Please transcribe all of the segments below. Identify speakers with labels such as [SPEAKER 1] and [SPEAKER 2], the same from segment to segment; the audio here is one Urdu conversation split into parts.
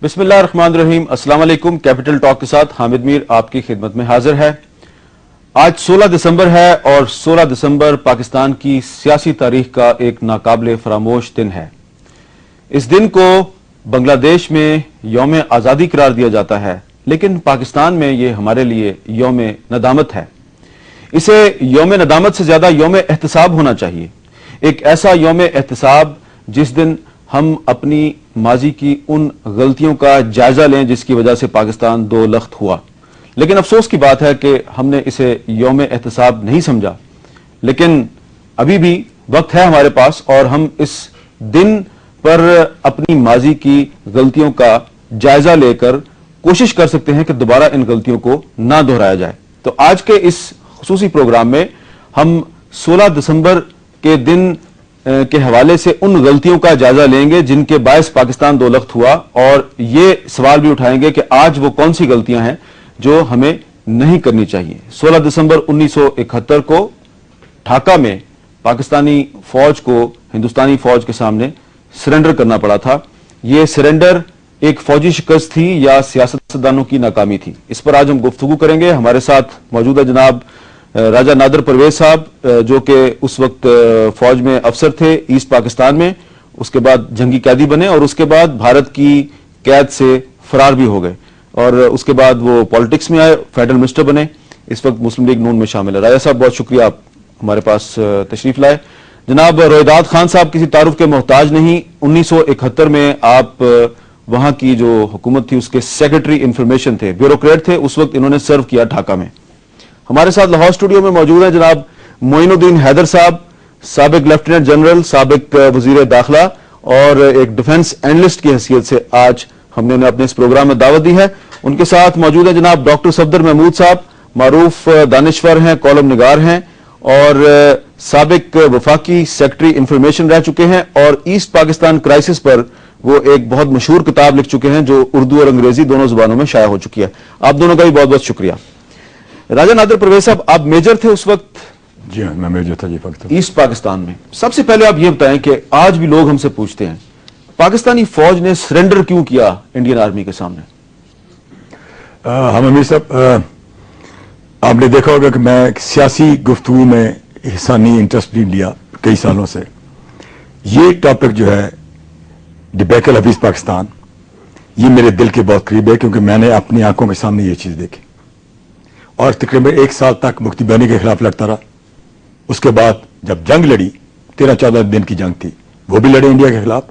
[SPEAKER 1] بسم اللہ الرحمن الرحیم. السلام علیکم. کیپٹل ٹاک کے ساتھ حامد میر آپ کی خدمت میں حاضر ہے. آج 16 دسمبر ہے اور 16 دسمبر پاکستان کی سیاسی تاریخ کا ایک ناقابل فراموش دن ہے. اس دن کو بنگلہ دیش میں یوم آزادی قرار دیا جاتا ہے، لیکن پاکستان میں یہ ہمارے لیے یوم ندامت ہے. اسے یوم ندامت سے زیادہ یوم احتساب ہونا چاہیے. ایک ایسا یوم احتساب جس دن ہم اپنی ماضی کی ان غلطیوں کا جائزہ لیں جس کی وجہ سے پاکستان دو لخت ہوا. لیکن افسوس کی بات ہے کہ ہم نے اسے یوم احتساب نہیں سمجھا. لیکن ابھی بھی وقت ہے ہمارے پاس اور ہم اس دن پر اپنی ماضی کی غلطیوں کا جائزہ لے کر کوشش کر سکتے ہیں کہ دوبارہ ان غلطیوں کو نہ دہرایا جائے. تو آج کے اس خصوصی پروگرام میں ہم 16 دسمبر کے دن کے حوالے سے ان غلطیوں کا جائزہ لیں گے جن کے باعث پاکستان دو لخت ہوا، اور یہ سوال بھی اٹھائیں گے کہ آج وہ کون سی غلطیاں ہیں جو ہمیں نہیں کرنی چاہیے. 16 دسمبر 1971 کو ڈھاکہ میں پاکستانی فوج کو ہندوستانی فوج کے سامنے سرنڈر کرنا پڑا تھا. یہ سرنڈر ایک فوجی شکست تھی یا سیاستدانوں کی ناکامی تھی؟ اس پر آج ہم گفتگو کریں گے. ہمارے ساتھ موجود ہے جناب راجہ نادر پرویز صاحب، جو کہ اس وقت فوج میں افسر تھے ایسٹ پاکستان میں، اس کے بعد جنگی قیدی بنے اور اس کے بعد بھارت کی قید سے فرار بھی ہو گئے، اور اس کے بعد وہ پالیٹکس میں آئے، فیڈرل منسٹر بنے، اس وقت مسلم لیگ نون میں شامل ہے. راجہ صاحب بہت شکریہ آپ ہمارے پاس تشریف لائے. جناب رویداد خان صاحب کسی تعارف کے محتاج نہیں. 1971 میں آپ وہاں کی جو حکومت تھی اس کے سیکرٹری انفارمیشن تھے، بیوروکریٹ تھے. اس وقت انہوں نے سرو کیا ڈھاکہ میں. ہمارے ساتھ لاہور اسٹوڈیو میں موجود ہیں جناب معین الدین حیدر صاحب، سابق لیفٹیننٹ جنرل، سابق وزیر داخلہ اور ایک ڈیفنس اینالسٹ کی حیثیت سے آج ہم نے انہیں اپنے اس پروگرام میں دعوت دی ہے. ان کے ساتھ موجود ہیں جناب ڈاکٹر صفدر محمود صاحب، معروف دانشور ہیں، کالم نگار ہیں اور سابق وفاقی سیکرٹری انفارمیشن رہ چکے ہیں، اور ایسٹ پاکستان کرائسس پر وہ ایک بہت مشہور کتاب لکھ چکے ہیں جو اردو اور انگریزی دونوں زبانوں میں شائع ہو چکی ہے. آپ دونوں کا بھی بہت بہت شکریہ. راجہ نادر پرویز صاحب، آپ میجر تھے اس وقت؟
[SPEAKER 2] جی ہاں، میں میجر تھا جی پاکستان
[SPEAKER 1] ایسٹ پاکستان میں. سب سے پہلے آپ یہ بتائیں کہ آج بھی لوگ ہم سے پوچھتے ہیں پاکستانی فوج نے سرنڈر کیوں کیا انڈین آرمی کے سامنے؟
[SPEAKER 2] ہم امیر صاحب، آپ نے دیکھا ہوگا کہ میں سیاسی گفتگو میں حصہ نہیں، انٹرسٹ نہیں لیا کئی سالوں سے. یہ ٹاپک جو ہے ڈبیکل حفیظ پاکستان، یہ میرے دل کے بہت قریب ہے کیونکہ میں نے اپنی آنکھوں کے سامنے یہ چیز دیکھی اور تقریباً 1 سال تک مفتی بینی کے خلاف لڑتا رہا. اس کے بعد جب جنگ لڑی، 13-14 دن کی جنگ تھی، وہ بھی لڑے انڈیا کے خلاف.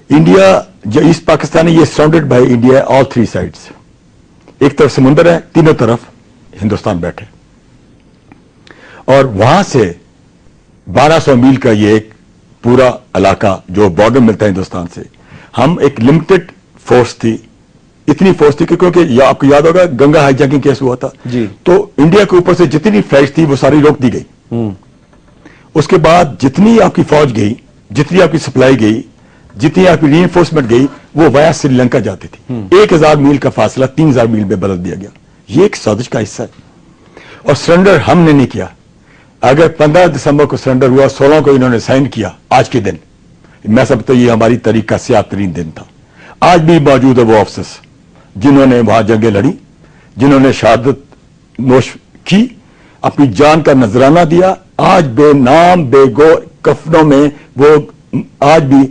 [SPEAKER 2] انڈیا جو ایسٹ پاکستان ہے یہ surrounded by India all 3 sides. ایک طرف سمندر ہے، تینوں طرف ہندوستان بیٹھے، اور وہاں سے 1200 میل کا یہ ایک پورا علاقہ جو بارڈر ملتا ہے ہندوستان سے. ہم ایک لمیٹڈ فورس تھی، اتنی فورس تھی کیونکہ آپ کو یاد ہوگا گنگا ہائی جنکنگ کیس ہوا تھا
[SPEAKER 1] جی.
[SPEAKER 2] تو انڈیا کے اوپر سے جتنی فلائٹ تھی وہ ساری روک دی گئی. اس کے بعد جتنی آپ کی فوج گئی، جتنی آپ کی سپلائی گئی، جتنی آپ کی ری انفورسمنٹ گئی، وہ وایا سری لنکا جاتی تھی. 1000 میل کا فاصلہ 3000 میل میں بدل دیا گیا. یہ ایک سازش کا حصہ ہے اور سرنڈر ہم نے نہیں کیا. اگر 15 دسمبر کو سرنڈر ہوا، 16 کو انہوں نے سائن کیا، آج کے دن میں سمجھتا ہوں یہ ہماری تاریخ کا سیاہ ترین دن تھا. آج بھی موجود ہے وہ افسوس جنہوں نے وہاں جنگیں لڑی، جنہوں نے شہادت نوش کی، اپنی جان کا نذرانہ دیا. آج بے نام بے گو کفنوں میں وہ آج بھی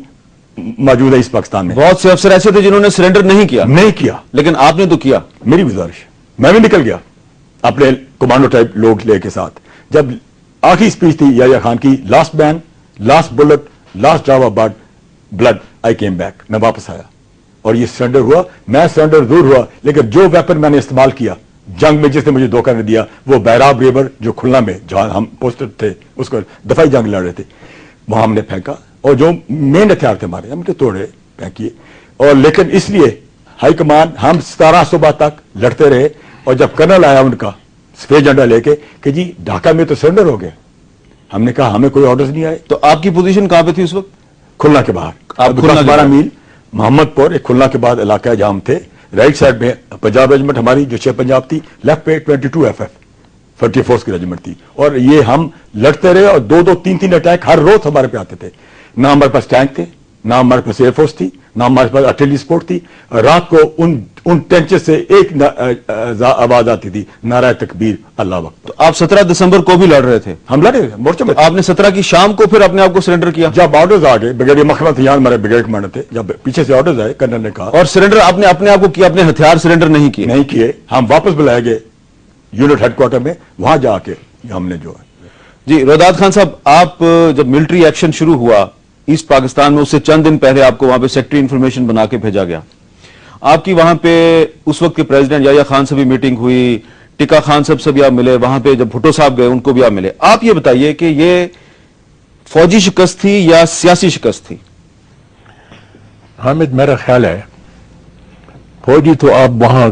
[SPEAKER 2] موجود ہے اس پاکستان میں.
[SPEAKER 1] بہت سے افسر ایسے تھے جنہوں نے سرنڈر نہیں کیا، لیکن آپ نے تو کیا.
[SPEAKER 2] میری گزارش، میں بھی نکل گیا اپنے کمانڈو ٹائپ لوگ لے کے ساتھ. جب آخری اسپیچ تھی یحییٰ خان کی، last man, last bullet, last drop of blood, I came back, میں واپس آیا اور یہ سرنڈر ہوا. میں سرنڈر ضرور ہوا، لیکن جو ویپن میں نے استعمال کیا جنگ میں، جس نے مجھے دھوکہ نہیں دیا، وہ بیراب ریور جو کھلنا میں جہاں ہم پوسٹڈ تھے، اس کو دفاعی جنگ لڑ رہے تھے، وہاں ہم نے پھینکا اور جو مین ہتھیار تھے ہمارے ہم نے توڑے، پھینکیے. اور لیکن اس لیے ہائی کمان ہم 17 صبح تک لڑتے رہے. اور جب کرنل آیا ان کا سفید جھنڈا لے کے کہ جی ڈھاکہ میں تو سرنڈر ہو گیا، ہم نے کہا ہمیں کوئی آرڈرز نہیں آئے.
[SPEAKER 1] تو آپ کی پوزیشن کہاں پہ تھی اس وقت؟
[SPEAKER 2] کھلنا کے باہر، 12 میل محمد پور، ایک کھلنا کے بعد علاقہ ہے جہاں ہم تھے. رائٹ سائڈ میں پنجاب ریجمنٹ ہماری جو 6 پنجاب تھی، لیفٹ پہ 22 FF 34 کی ریجمنٹ تھی. اور یہ ہم لڑتے رہے اور 2-2, 3-3 اٹیک ہر روز ہمارے پہ آتے تھے. نہ ہمارے پاس ٹینک تھے، نہ ہمارے پاس ایئر فورس تھی، نہ ہمارے پاس آرٹلری سپورٹ تھی. رات کو ان ٹینچر سے ایک آواز آتی تھی, نعرہ تکبیر اللہ اکبر.
[SPEAKER 1] تو آپ 17 دسمبر کو بھی لڑ رہے تھے؟
[SPEAKER 2] ہم لڑے مورچے میں.
[SPEAKER 1] آپ نے 17 کی شام کو پھر اپنے آپ کو سرنڈر کیا؟
[SPEAKER 2] جب آرڈرز آ گئے, بریگیڈیئر مکھرم تھے یہاں ہمارے بریگیڈ کمانڈر تھے, جب پیچھے سے آرڈرز آئے کرنل نے کہا.
[SPEAKER 1] اور سرنڈر آپ نے اپنے آپ کو کیا, اپنے ہتھیار سرنڈر نہیں کیے؟
[SPEAKER 2] نہیں کیے, ہم واپس بلائے گئے یونٹ ہیڈ کوارٹر میں, وہاں جا کے ہم نے جو ہے.
[SPEAKER 1] جی رویداد خان صاحب, آپ جب ملٹری ایکشن شروع ہوا ایسٹ پاکستان میں, اس سے چند دن پہلے آپ کو وہاں پہ سیکٹری انفارمیشن بنا کے بھیجا گیا. آپ کی وہاں پہ اس وقت کے پریزیڈنٹ یحییٰ خان سے بھی میٹنگ ہوئی, ٹکا خان صاحب سے بھی آپ ملے, وہاں پہ جب بھٹو صاحب گئے ان کو بھی آپ ملے. آپ یہ بتائیے کہ یہ فوجی شکست تھی یا سیاسی شکست تھی؟
[SPEAKER 3] حامد, میرا خیال ہے فوجی تو آپ وہاں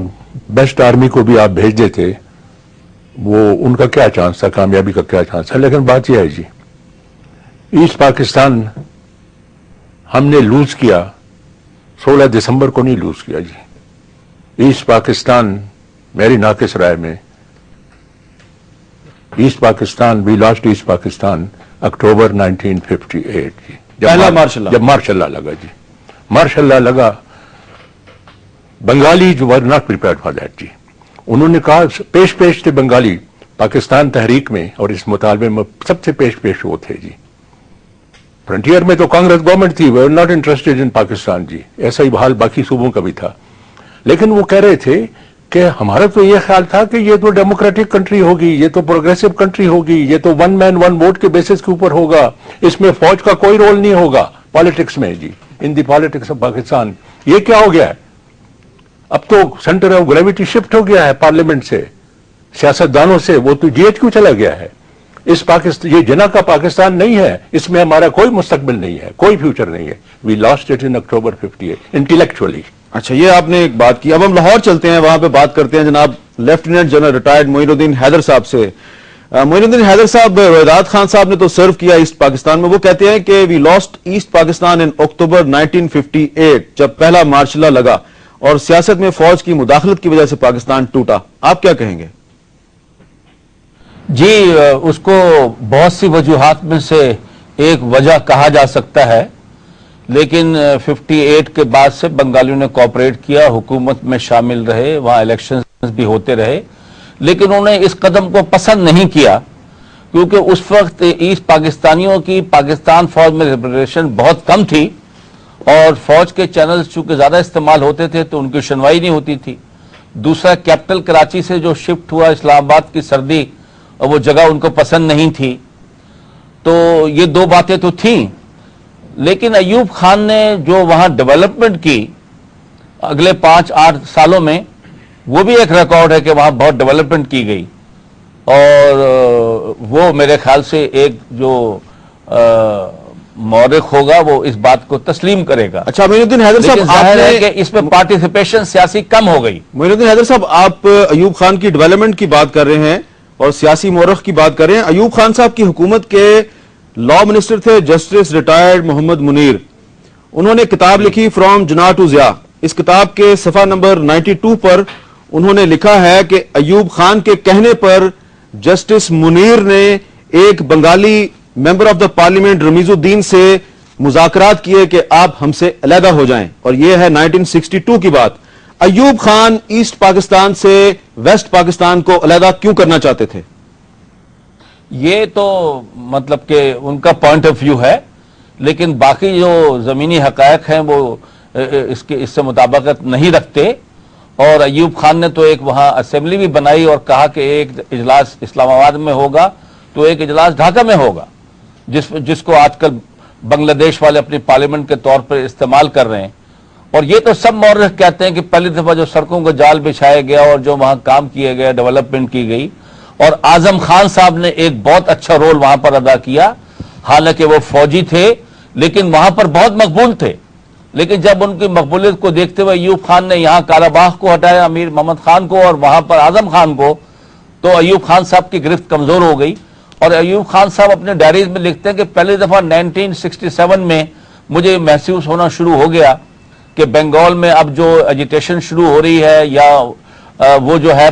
[SPEAKER 3] بیسٹ آرمی کو بھی آپ بھیج دیتے, وہ ان کا کیا چانس تھا, کامیابی کا کیا چانس تھا. لیکن بات یہ ہے جی, ایسٹ پاکستان ہم نے لوز کیا 16 دسمبر کو نہیں لوز کیا جی. ایسٹ پاکستان میری ناقص رائے میں ایسٹ پاکستان وی لاسٹ ایسٹ پاکستان اکتوبر 1958 جی, جب مارشل لا لگا جی. مارشل لا لگا, بنگالی جو were not prepared for that جی. انہوں نے کہا پیش تھے بنگالی پاکستان تحریک میں, اور اس مطالبے میں سب سے پیش وہ تھے جی. فرنٹیئر میں تو کانگریس گورنمنٹ تھی, we are not interested in Pakistan جی. ایسا ہی حال باقی صوبوں کا بھی تھا. لیکن وہ کہہ رہے تھے کہ ہمارا تو یہ خیال تھا کہ یہ تو ڈیموکریٹک کنٹری ہوگی, یہ تو پروگریسو کنٹری ہوگی, یہ تو ون مین ون ووٹ کے بیسس کے اوپر ہوگا, اس میں فوج کا کوئی رول نہیں ہوگا پالیٹکس میں جی, ان دی پالیٹکس آف پاکستان. یہ کیا ہو گیا ہے, اب تو سینٹر آف گریویٹی شفٹ ہو گیا ہے پارلیمنٹ سے, سیاستدانوں سے, وہ تو GHQ چلا گیا ہے. اس پاکستان, یہ جنا کا پاکستان نہیں ہے, اس میں ہمارا کوئی مستقبل نہیں ہے, کوئی فیوچر نہیں ہے. We lost it in October 58 intellectually.
[SPEAKER 1] اچھا, یہ آپ نے ایک بات کی. اب ہم لاہور چلتے ہیں, وہاں پہ بات کرتے ہیں جناب لیفٹیننٹ جنرل ریٹائرڈ معین الدین حیدر صاحب سے. معین الدین حیدر صاحب, رویداد خان صاحب نے تو سرو کیا ایسٹ پاکستان میں, وہ کہتے ہیں کہ وی لاسٹ ایسٹ پاکستان ان اکتوبر 1958 جب پہلا مارشل لا لگا اور سیاست میں فوج کی مداخلت کی وجہ سے پاکستان ٹوٹا. آپ کیا کہیں گے؟
[SPEAKER 4] جی, اس کو بہت سی وجوہات میں سے ایک وجہ کہا جا سکتا ہے, لیکن 58 کے بعد سے بنگالیوں نے کوآپریٹ کیا, حکومت میں شامل رہے, وہاں الیکشنز بھی ہوتے رہے, لیکن انہوں نے اس قدم کو پسند نہیں کیا کیونکہ اس وقت ایسٹ پاکستانیوں کی پاکستان فوج میں ریپرزنٹیشن بہت کم تھی, اور فوج کے چینلز چونکہ زیادہ استعمال ہوتے تھے تو ان کی سنوائی نہیں ہوتی تھی. دوسرا, کیپٹل کراچی سے جو شفٹ ہوا, اسلام آباد کی سردی اور وہ جگہ ان کو پسند نہیں تھی. تو یہ دو باتیں تو تھیں, لیکن ایوب خان نے جو وہاں ڈیولپمنٹ کی اگلے 5-8 سالوں میں, وہ بھی ایک ریکارڈ ہے کہ وہاں بہت ڈیولپمنٹ کی گئی, اور وہ میرے خیال سے ایک جو مورخ ہوگا وہ اس بات کو تسلیم کرے گا.
[SPEAKER 1] اچھا معین الدین حیدر صاحب,
[SPEAKER 4] ظاہر ہے کہ اس میں پارٹیسپیشن سیاسی کم ہو گئی.
[SPEAKER 1] معین الدین حیدر صاحب, آپ ایوب خان کی ڈیولپمنٹ کی بات کر رہے ہیں اور سیاسی مورخ کی بات کر رہے ہیں. ایوب خان صاحب کی حکومت کے لا منسٹر تھے جسٹس ریٹائرڈ محمد منیر. انہوں نے کتاب لکھی فرام جناح ٹو ضیاء. اس کتاب کے صفحہ نمبر 92 پر انہوں نے لکھا ہے کہ ایوب خان کے کہنے پر جسٹس منیر نے ایک Bengali member of the parliament Ramiz Uddin سے مذاکرات کیے کہ آپ ہم سے علیحدہ ہو جائیں, اور یہ ہے 1962 کی بات. ایوب خان ایسٹ پاکستان سے ویسٹ پاکستان کو علیحدہ کیوں کرنا چاہتے تھے؟
[SPEAKER 4] یہ تو مطلب کہ ان کا پوائنٹ آف ویو ہے, لیکن باقی جو زمینی حقائق ہیں وہ اس سے مطابقت نہیں رکھتے. اور ایوب خان نے تو ایک وہاں اسمبلی بھی بنائی اور کہا کہ ایک اجلاس اسلام آباد میں ہوگا تو ایک اجلاس ڈھاکہ میں ہوگا, جس کو آج کل بنگلہ دیش والے اپنی پارلیمنٹ کے طور پر استعمال کر رہے ہیں. اور یہ تو سب مورخ کہتے ہیں کہ پہلی دفعہ جو سڑکوں کا جال بچھایا گیا اور جو وہاں کام کیے گئے, ڈیولپمنٹ کی گئی, اور اعظم خان صاحب نے ایک بہت اچھا رول وہاں پر ادا کیا. حالانکہ وہ فوجی تھے لیکن وہاں پر بہت مقبول تھے, لیکن جب ان کی مقبولیت کو دیکھتے ہوئے ایوب خان نے یہاں کالا باغ کو ہٹایا, امیر محمد خان کو, اور وہاں پر اعظم خان کو, تو ایوب خان صاحب کی گرفت کمزور ہو گئی. اور ایوب خان صاحب اپنے ڈائریز میں لکھتے ہیں کہ پہلی دفعہ 1967 میں مجھے محسوس ہونا شروع ہو گیا کہ بنگال میں اب جو ایجیٹیشن شروع ہو رہی ہے یا وہ جو ہے